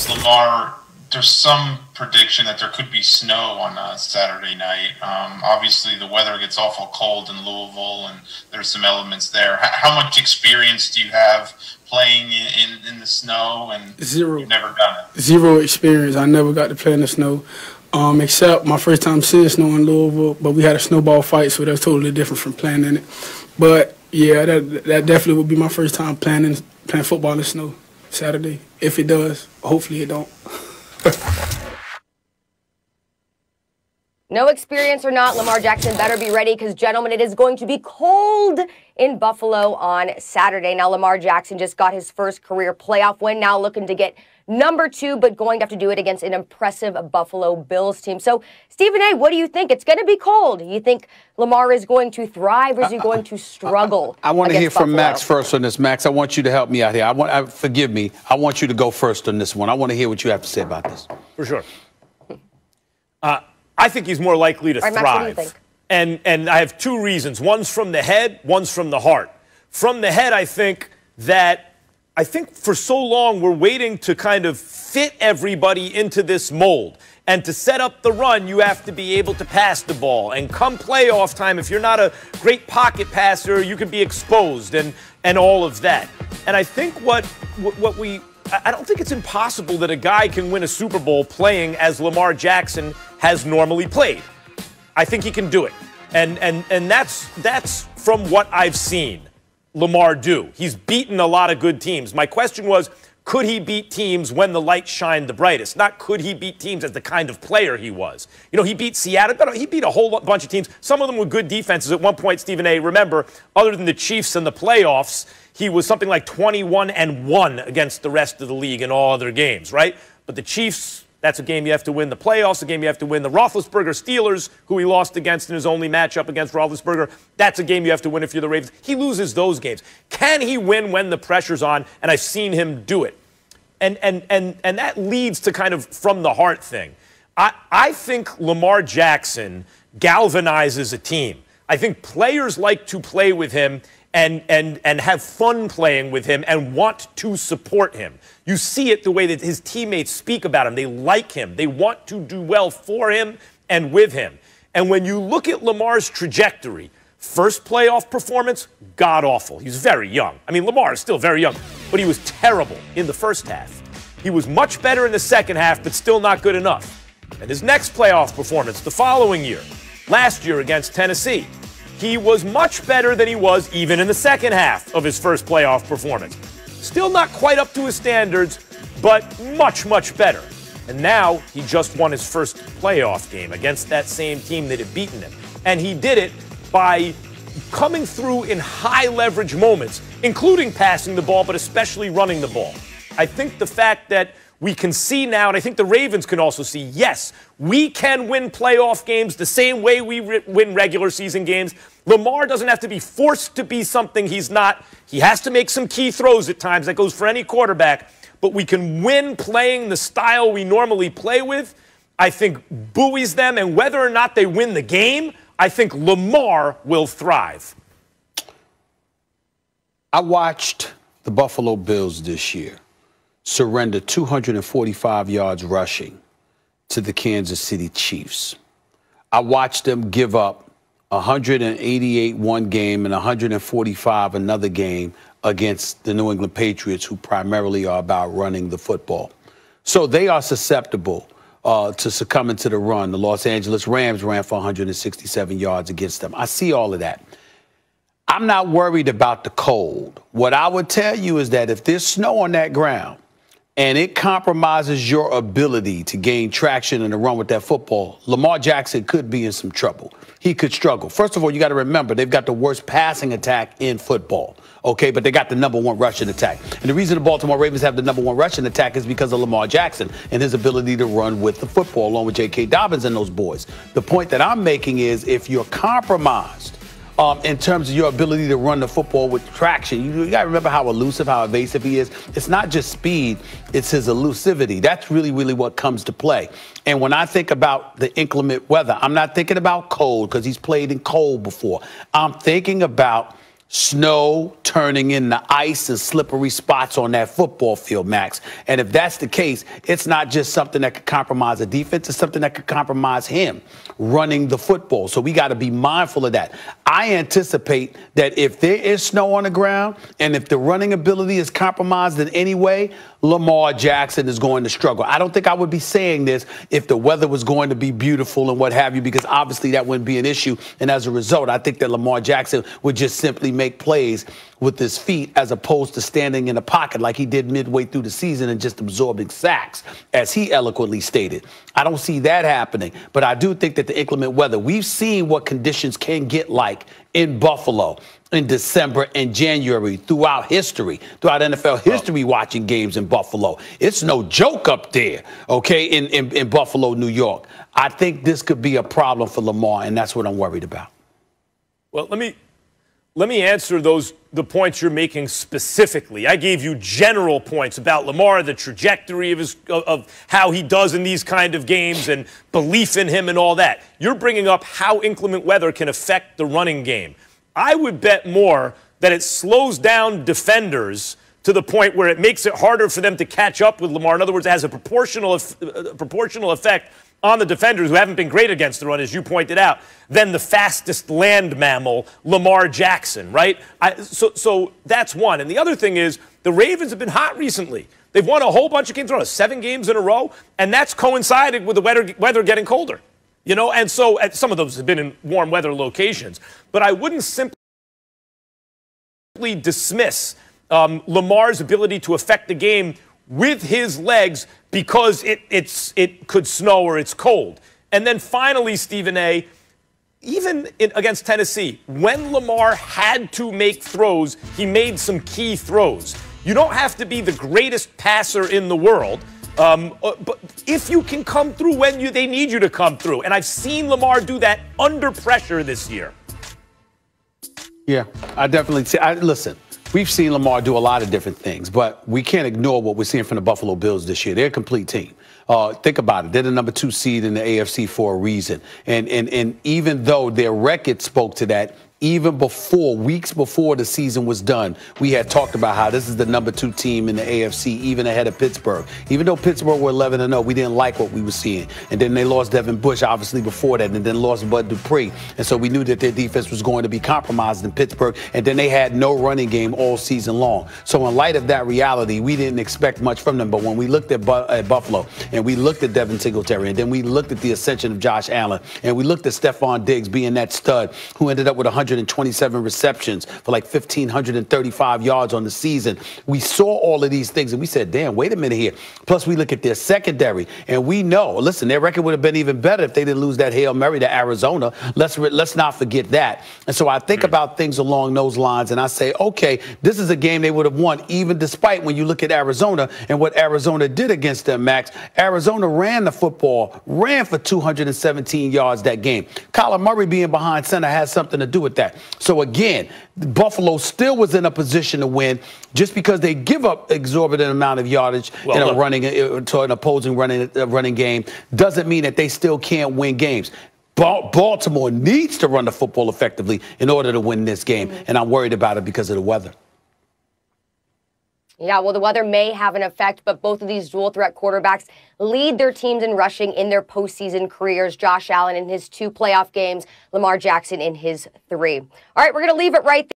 Lamar, there's some prediction that there could be snow on Saturday night. Obviously, the weather gets awful cold in Louisville, and there's some elements there. How much experience do you have playing in the snow? And Zero. You've never done it. Zero experience. I never got to play in the snow, except my first time seeing snow in Louisville. But we had a snowball fight, so that's totally different from playing in it. But yeah, that definitely would be my first time playing football in the snow Saturday. If it does, hopefully it don't. No experience or not, Lamar Jackson better be ready because, gentlemen, it is going to be cold in Buffalo on Saturday. Now, Lamar Jackson just got his first career playoff win, now looking to get number 2, but going to have to do it against an impressive Buffalo Bills team. So, Stephen A., what do you think? It's going to be cold. You think Lamar is going to thrive, or is he going to struggle? I want to hear from Buffalo? Max first on this. Max, I want you to help me out here. Forgive me. I want you to go first on this one. I want to hear what you have to say about this. For sure. I think he's more likely to thrive. Max, what do you think? And I have 2 reasons. One's from the head, one's from the heart. From the head, I think for so long we're waiting to kind of fit everybody into this mold. And to set up the run, you have to be able to pass the ball. And come playoff time, if you're not a great pocket passer, you can be exposed and all of that. And I think I don't think it's impossible that a guy can win a Super Bowl playing as Lamar Jackson has normally played. I think he can do it. And that's from what I've seen Lamar do. He's beaten a lot of good teams. My question was, could he beat teams when the light shined the brightest? Not could he beat teams as the kind of player he was. You know, he beat Seattle, but he beat a whole bunch of teams. Some of them were good defenses. At one point, Stephen A., remember, other than the Chiefs in the playoffs, he was something like 21-1 against the rest of the league in all other games, right? But the Chiefs, that's a game you have to win. The playoffs, a game you have to win. The Roethlisberger Steelers, who he lost against in his only matchup against Roethlisberger, that's a game you have to win if you're the Ravens. He loses those games. Can he win when the pressure's on? And I've seen him do it. And that leads to kind of from the heart thing. I think Lamar Jackson galvanizes a team. I think players like to play with him and have fun playing with him and want to support him. You see it the way that his teammates speak about him. They like him. They want to do well for him and with him. And when you look at Lamar's trajectory, first playoff performance, god-awful. He was very young. I mean, Lamar is still very young, but he was terrible in the first half. He was much better in the second half, but still not good enough. And his next playoff performance the following year, last year against Tennessee, he was much better than he was even in the second half of his first playoff performance. Still not quite up to his standards, but much, much better. And now he just won his first playoff game against that same team that had beaten him. And he did it by coming through in high leverage moments, including passing the ball, but especially running the ball. I think the fact that we can see now, and I think the Ravens can also see, yes, we can win playoff games the same way we win regular season games. Lamar doesn't have to be forced to be something he's not. He has to make some key throws at times. That goes for any quarterback. But we can win playing the style we normally play with. I think buoys them, and whether or not they win the game, I think Lamar will thrive. I watched the Buffalo Bills this year surrender 245 yards rushing to the Kansas City Chiefs. I watched them give up 188 one game and 145 another game against the New England Patriots, who primarily are about running the football. So they are susceptible to succumbing to the run. The Los Angeles Rams ran for 167 yards against them. I see all of that. I'm not worried about the cold. What I would tell you is that if there's snow on that ground and it compromises your ability to gain traction and to run with that football, Lamar Jackson could be in some trouble. He could struggle. First of all, you got to remember, they've got the worst passing attack in football, okay? But they got the #1 rushing attack. And the reason the Baltimore Ravens have the #1 rushing attack is because of Lamar Jackson and his ability to run with the football, along with J.K. Dobbins and those boys. The point that I'm making is if you're compromised in terms of your ability to run the football with traction, you got to remember how elusive, how evasive he is. It's not just speed, it's his elusivity. That's really, really what comes to play. And when I think about the inclement weather, I'm not thinking about cold because he's played in cold before. I'm thinking about snow turning into ice and slippery spots on that football field, Max. And if that's the case, it's not just something that could compromise a defense, it's something that could compromise him running the football. So we got to be mindful of that. I anticipate that if there is snow on the ground and if the running ability is compromised in any way, Lamar Jackson is going to struggle. I don't think I would be saying this if the weather was going to be beautiful and what have you, because obviously that wouldn't be an issue. And as a result, I think that Lamar Jackson would just simply make plays with his feet as opposed to standing in the pocket like he did midway through the season and just absorbing sacks, as he eloquently stated. I don't see that happening, but I do think that the inclement weather, we've seen what conditions can get like in Buffalo in December and January throughout history, throughout NFL history, watching games in Buffalo. It's no joke up there, okay, in Buffalo, New York. I think this could be a problem for Lamar, and that's what I'm worried about. Well, let me answer the points you're making specifically. I gave you general points about Lamar, the trajectory of how he does in these kind of games and belief in him and all that. You're bringing up how inclement weather can affect the running game. I would bet more that it slows down defenders to the point where it makes it harder for them to catch up with Lamar. In other words, it has a proportional effect on the defenders who haven't been great against the run, as you pointed out, than the fastest land mammal, Lamar Jackson, right? So that's one. And the other thing is the Ravens have been hot recently. They've won a whole bunch of games, 7 games in a row, and that's coincided with the weather getting colder. You know, and so some of those have been in warm weather locations. But I wouldn't simply dismiss Lamar's ability to affect the game with his legs because it could snow or it's cold. And then finally, Stephen A., even against Tennessee, when Lamar had to make throws, he made some key throws. You don't have to be the greatest passer in the world. But if you can come through when they need you to come through, and I've seen Lamar do that under pressure this year. Yeah, I definitely see. Listen, we've seen Lamar do a lot of different things, but we can't ignore what we're seeing from the Buffalo Bills this year. They're a complete team. Think about it. They're the number 2 seed in the AFC for a reason. And even though their record spoke to that, even weeks before the season was done, we had talked about how this is the number 2 team in the AFC, even ahead of Pittsburgh. Even though Pittsburgh were 11-0, we didn't like what we were seeing. And then they lost Devin Bush, obviously, before that, and then lost Bud Dupree. And so we knew that their defense was going to be compromised in Pittsburgh. And then they had no running game all season long. So in light of that reality, we didn't expect much from them. But when we looked at Buffalo, and we looked at Devin Singletary, and then we looked at the ascension of Josh Allen, and we looked at Stephon Diggs being that stud who ended up with 127 receptions for like 1,535 yards on the season. We saw all of these things and we said, damn, wait a minute here. Plus, we look at their secondary and we know, listen, their record would have been even better if they didn't lose that Hail Mary to Arizona. Let's not forget that. And so I think about things along those lines and I say, okay, this is a game they would have won, even despite when you look at Arizona and what Arizona did against them, Max. Arizona ran the football, ran for 217 yards that game. Kyler Murray being behind center has something to do with that. So again, Buffalo still was in a position to win just because they give up exorbitant amount of yardage in a running to an opposing running game doesn't mean that they still can't win games. Baltimore needs to run the football effectively in order to win this game, and I'm worried about it because of the weather. Yeah, well, the weather may have an effect, but both of these dual-threat quarterbacks lead their teams in rushing in their postseason careers. Josh Allen in his 2 playoff games, Lamar Jackson in his 3. All right, we're going to leave it right there.